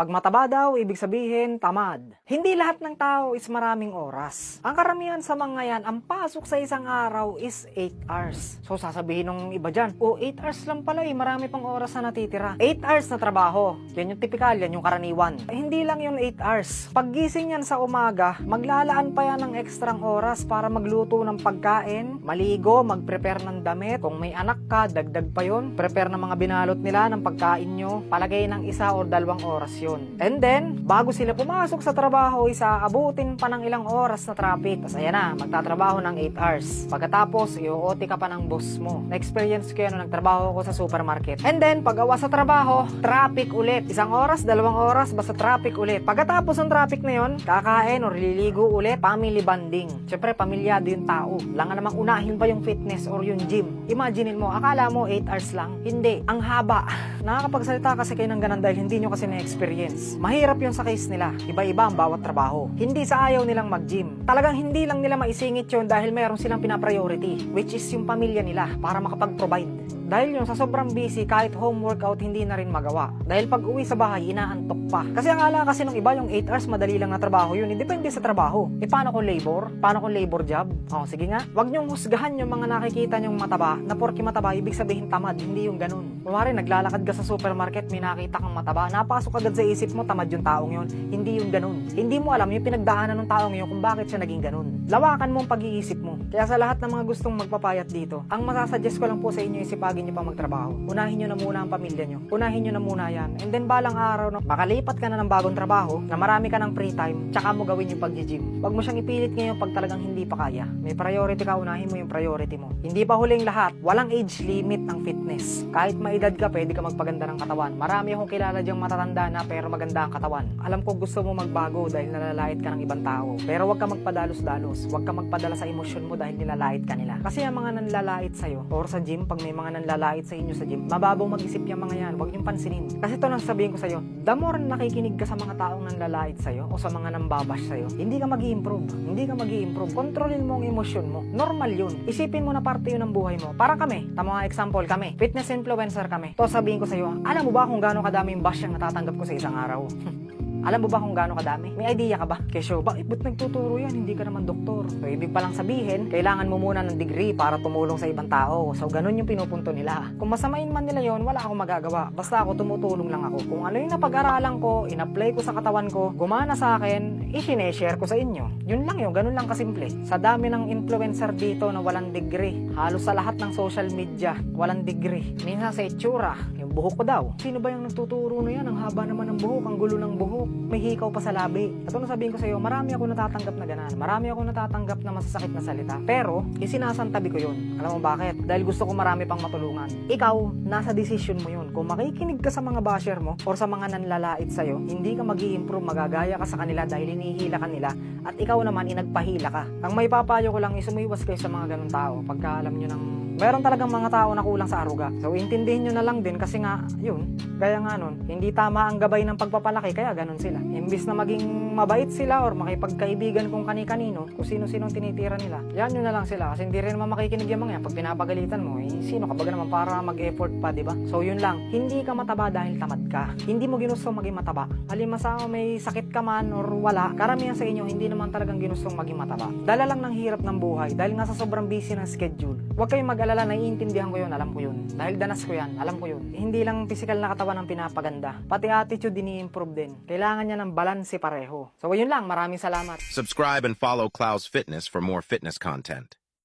Pag mataba daw, ibig sabihin tamad. Hindi lahat ng tao is maraming oras. Ang karamihan sa mga yan, ang pasok sa isang araw is 8 hours. So sasabihin ng iba dyan, 8 hours lang pala marami pang oras na natitira. 8 hours na trabaho. Yan yung typical, yan yung karaniwan. Hindi lang yung 8 hours. Paggising yan sa umaga, maglalaan pa yan ng ekstrang oras para magluto ng pagkain, maligo, mag-prepare ng damit. Kung may anak ka, dagdag pa yun. Prepare ng mga binalot nila ng pagkain nyo. Palagay ng 1 or 2 oras yun. And then, bago sila pumasok sa trabaho, abutin pa ng ilang oras na traffic. Tapos ayan na, magtatrabaho ng 8 hours. Pagkatapos, i-OT ka pa ng boss mo. Na-experience ko yan nung nagtrabaho ko sa supermarket. And then, pag-awa sa trabaho, traffic ulit. 1 oras, 2 oras, basta traffic ulit. Pagkatapos ng traffic na yun, kakain o liligo ulit, family bonding. Siyempre, pamilyado yung tao. Lang namang unahin pa yung fitness or yung gym. Imaginein mo, akala mo 8 hours lang. Hindi. Ang haba. Nakakapagsalita kasi kayo ng ganun dahil hindi nyo kasi na-experience. Mahirap yun sa case nila. Iba-iba ang bawat trabaho. Hindi sa ayaw nilang mag-gym. Talagang hindi lang nila maisingit yun dahil meron silang pinapriority, which is yung pamilya nila para makapag-provide. Dahil yun, sa sobrang busy, kahit home workout, hindi na rin magawa. Dahil pag uwi sa bahay, inaantok pa. Kasi ang ala kasi nung iba, yung 8 hours, madali lang na trabaho yun. Depende sa trabaho. Paano kung labor? Paano kung labor job? Sige nga. Huwag nyong husgahan yung mga nakikita nyong mataba, na porke mataba, ibig sabihin tamad. Hindi yung ganun. Kumari, naglalakad ka sa supermarket, may nakita kang mataba, napasok agad sa isip mo, tamad yung taong yun. Hindi yung ganun. Hindi mo alam yung pinagdaanan ng taong yun kung bakit siya naging ganun. Lawakan mo ang pag-iisip mo. Kaya sa lahat ng mga gustong magpapayat dito, ang masasuggest ko lang po sa inyo, isipagin nyo pa magtrabaho. Unahin nyo na muna ang pamilya nyo. Unahin nyo na muna yan. And then balang araw, makalipat ka na ng bagong trabaho, na marami ka ng free time, tsaka mo gawin yung pag-gym. Huwag mo siyang ipilit ngayon pag talagang hindi pa kaya. May priority ka, unahin mo yung priority mo. Hindi pa huling lahat, walang age limit ang fitness. Kahit maedad ka, pwede ka magpaganda ng katawan. Marami akong kilala diyang matatanda na pero maganda ang katawan. Alam ko gusto mo magbago dahil nalalait ka ng ibang tao. Pero huwag ka magpadalos-dalos. Huwag ka magpadala sa emosyon mo dahil nilalait ka nila. Kasi ang mga nanlalait sa'yo, or sa gym, pag may mga nanlalait sa inyo sa gym, mababaw mag-isip yung mga yan. Huwag niyong pansinin. Kasi ito lang sabihin ko sa'yo, the more nakikinig ka sa mga taong nanlalait sa'yo o sa mga nambabash sa'yo, hindi ka mag-i-improve. Hindi ka mag-i-improve. Kontrolin mo ang emosyon mo. Normal yun. Isipin mo na parte yun ng buhay mo. Para kami, tama nga example kami, fitness influencer kami. To sabihin ko sa'yo, alam mo ba kung gaano kadaming bash ang natatanggap ko sa isang araw? Alam mo ba kung gaano kadami? May idea ka ba? Kesyo, bakit nagtuturo yan? Hindi ka naman doktor. So, ibig palang sabihin, kailangan mo muna ng degree para tumulong sa ibang tao. So, ganun yung pinupunto nila. Kung masamain man nila yon, wala akong magagawa. Basta ako, tumutulong lang ako. Kung ano yung napag-aralan ko, in-apply ko sa katawan ko, gumana sa akin, i-share ko sa inyo. Yun lang yun, ganun lang kasimple. Sa dami ng influencer dito na walang degree, halos sa lahat ng social media, walang degree. Minsan sa itsura, yung buhok ko daw. Sino ba yung nagtuturo na yan? Ang haba naman ng buhok, ang gulo ng buhok. May hikaw pa sa labi. At ano sabihin ko sa iyo, marami ako natatanggap na ganan. Marami ako natatanggap na masasakit na salita. Pero, isinasantabi ko yun. Alam mo bakit? Dahil gusto ko marami pang matulungan. Ikaw, nasa decision mo yun. Kung makikinig ka sa mga basher mo or sa mga nanlalait sa'yo, hindi ka mag-i-improve, magagaya ka sa kanila dahil hinihila ka nila at ikaw naman inagpahila ka. Ang may papayo ko lang is umiwas kayo sa mga ganun tao pagka alam nyo ng meron talagang mga tao na kulang sa aruga. So, intindihin nyo na lang din kasi nga, yun, kaya nga nun, hindi tama ang gabay ng pagpapalaki, kaya ganun sila. Imbis na maging mabait sila or makipagkaibigan kung kani-kanino, kung sino-sino tinitira nila, yan yun na lang sila. Kasi hindi rin naman makikinig yung mga yan. Pag pinapagalitan mo, sino ka ba naman para mag-effort pa, di ba? So, yun lang. Hindi ka mataba dahil tamad ka. Hindi mo ginusto maging mataba. Halimasa may sakit ka man or wala, karamihan sa inyo, hindi naman talagang ginustong maging mataba. Dala lang ng hirap ng buhay dahil nga sa sobrang busy ng schedule. Huwag kayong mag-alala, naiintindihan ko yun, alam ko yun. Dahil danas ko yan, alam ko yun. Hindi lang physical na katawan ang pinapaganda. Pati attitude din i-improve din. Kailangan niya ng balanse pareho. So, yun lang. Maraming salamat. Subscribe and follow Cloud's Fitness for more fitness content.